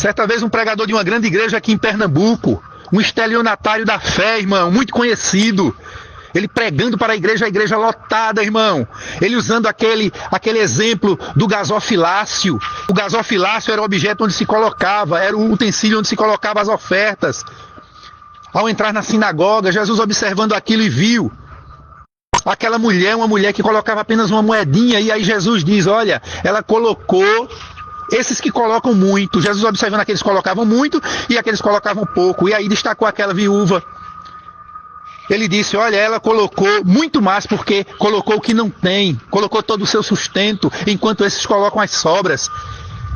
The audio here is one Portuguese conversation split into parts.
Certa vez um pregador de uma grande igreja aqui em Pernambuco, um estelionatário da fé, irmão, muito conhecido, ele pregando para a igreja lotada, irmão. Ele usando aquele exemplo do gasofilácio. O gasofilácio era o objeto onde se colocava, era o utensílio onde se colocava as ofertas. Ao entrar na sinagoga, Jesus observando aquilo e viu aquela mulher, uma mulher que colocava apenas uma moedinha, e aí Jesus diz, olha, ela colocou esses que colocam muito. Jesus observando aqueles que colocavam muito e aqueles que colocavam pouco. E aí destacou aquela viúva. Ele disse, olha, ela colocou muito mais porque colocou o que não tem, colocou todo o seu sustento, enquanto esses colocam as sobras.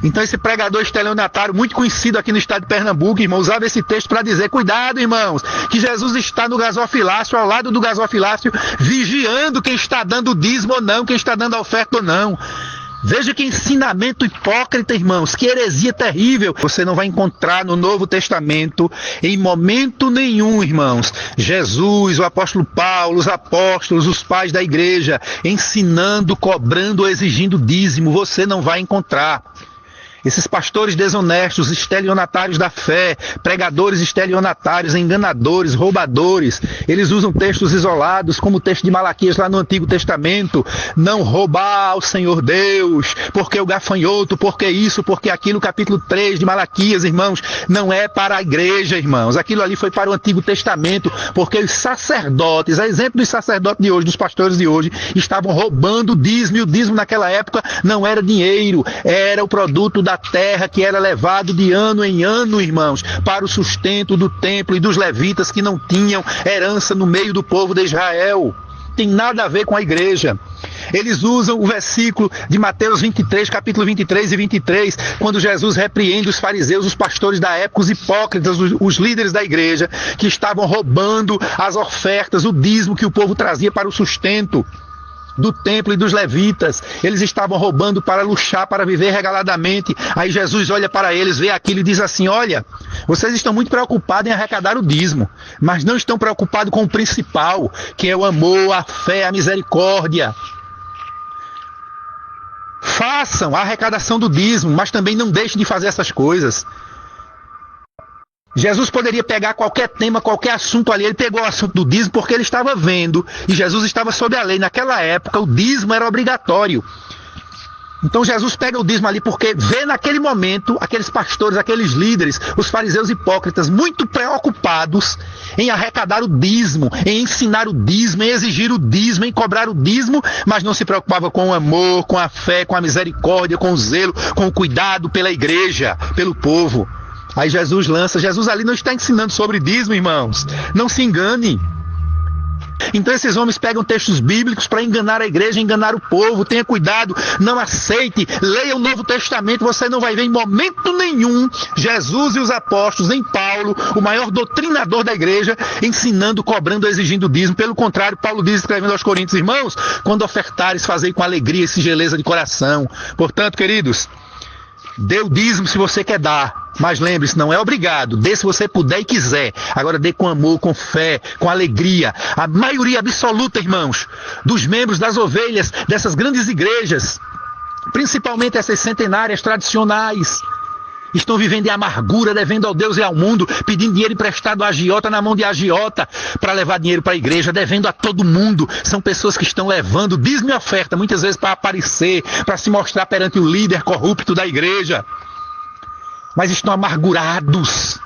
Então esse pregador estelionatário, muito conhecido aqui no estado de Pernambuco, irmão, usava esse texto para dizer, cuidado, irmãos, que Jesus está no gasofilácio, ao lado do gasofilácio, vigiando quem está dando dízimo ou não, quem está dando a oferta ou não. Veja que ensinamento hipócrita, irmãos, que heresia terrível. Você não vai encontrar no Novo Testamento, em momento nenhum, irmãos, Jesus, o apóstolo Paulo, os apóstolos, os pais da igreja, ensinando, cobrando ou exigindo dízimo. Você não vai encontrar. Esses pastores desonestos, estelionatários da fé, pregadores estelionatários, enganadores, roubadores, eles usam textos isolados, como o texto de Malaquias lá no Antigo Testamento, não roubar ao Senhor Deus, porque o gafanhoto, porque isso, porque aquilo, capítulo 3 de Malaquias, irmãos, não é para a igreja, irmãos, aquilo ali foi para o Antigo Testamento, porque os sacerdotes, a exemplo dos sacerdotes de hoje, dos pastores de hoje, estavam roubando o dízimo, e o dízimo naquela época não era dinheiro, era o produto da terra que era levado de ano em ano, irmãos, para o sustento do templo e dos levitas que não tinham herança no meio do povo de Israel. Tem nada a ver com a igreja. Eles usam o versículo de Mateus 23, capítulo 23 e 23, quando Jesus repreende os fariseus, os pastores da época, os hipócritas, os líderes da igreja, que estavam roubando as ofertas, o dízimo que o povo trazia para o sustento do templo e dos levitas. Eles estavam roubando para luxar, para viver regaladamente. Aí Jesus olha para eles, vê aquilo e diz assim, olha, vocês estão muito preocupados em arrecadar o dízimo, mas não estão preocupados com o principal, que é o amor, a fé, a misericórdia. Façam a arrecadação do dízimo, mas também não deixem de fazer essas coisas. Jesus poderia pegar qualquer tema, qualquer assunto ali. Ele pegou o assunto do dízimo porque ele estava vendo, e Jesus estava sob a lei. Naquela época, o dízimo era obrigatório. Então Jesus pega o dízimo ali porque vê naquele momento aqueles pastores, aqueles líderes, os fariseus hipócritas, muito preocupados em arrecadar o dízimo, em ensinar o dízimo, em exigir o dízimo, em cobrar o dízimo, mas não se preocupava com o amor, com a fé, com a misericórdia, com o zelo, com o cuidado pela igreja, pelo povo. Aí Jesus ali não está ensinando sobre dízimo, irmãos. Não se engane. Então esses homens pegam textos bíblicos para enganar a igreja, enganar o povo. Tenha cuidado, não aceite. Leia o Novo Testamento, você não vai ver em momento nenhum Jesus e os apóstolos, nem Paulo, o maior doutrinador da igreja, ensinando, cobrando, exigindo dízimo. Pelo contrário, Paulo diz, escrevendo aos Coríntios, irmãos, quando ofertares, fazei com alegria e singeleza de coração. Portanto, queridos, dê o dízimo se você quer dar, mas lembre-se, não é obrigado. Dê se você puder e quiser. Agora dê com amor, com fé, com alegria. A maioria absoluta, irmãos, dos membros das ovelhas dessas grandes igrejas, principalmente essas centenárias tradicionais, estão vivendo em amargura, devendo ao Deus e ao mundo, pedindo dinheiro emprestado a agiota, na mão de agiota, para levar dinheiro para a igreja, devendo a todo mundo. São pessoas que estão levando dízimo e oferta, muitas vezes para aparecer, para se mostrar perante o líder corrupto da igreja. Mas estão amargurados,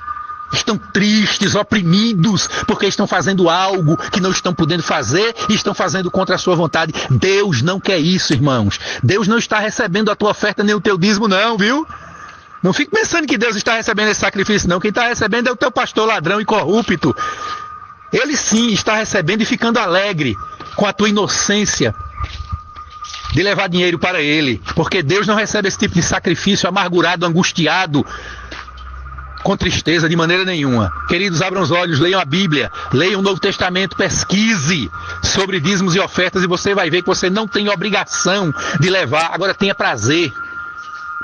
estão tristes, oprimidos, porque estão fazendo algo que não estão podendo fazer e estão fazendo contra a sua vontade. Deus não quer isso, irmãos. Deus não está recebendo a tua oferta nem o teu dízimo, não, viu? Não fique pensando que Deus está recebendo esse sacrifício, não. Quem está recebendo é o teu pastor ladrão e corrupto. Ele sim está recebendo e ficando alegre com a tua inocência de levar dinheiro para ele. Porque Deus não recebe esse tipo de sacrifício amargurado, angustiado, com tristeza de maneira nenhuma. Queridos, abram os olhos, leiam a Bíblia, leiam o Novo Testamento, pesquise sobre dízimos e ofertas e você vai ver que você não tem obrigação de levar, agora tenha prazer.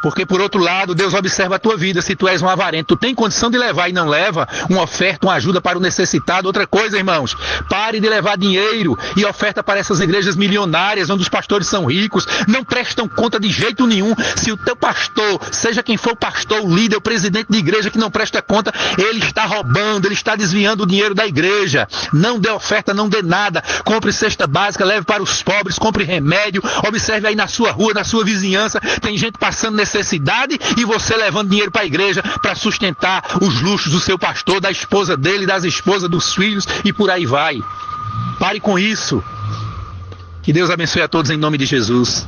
Porque, por outro lado, Deus observa a tua vida. Se tu és um avarento, tu tem condição de levar e não leva uma oferta, uma ajuda para o necessitado. Outra coisa, irmãos, pare de levar dinheiro e oferta para essas igrejas milionárias, onde os pastores são ricos, não prestam conta de jeito nenhum. Se o teu pastor, seja quem for o pastor, o líder, o presidente de igreja que não presta conta, ele está roubando, ele está desviando o dinheiro da igreja. Não dê oferta, não dê nada. Compre cesta básica, leve para os pobres, compre remédio. Observe aí na sua rua, na sua vizinhança, tem gente passando necessidade e você levando dinheiro para a igreja para sustentar os luxos do seu pastor, da esposa dele, das esposas, dos filhos e por aí vai. Pare com isso. Que Deus abençoe a todos em nome de Jesus.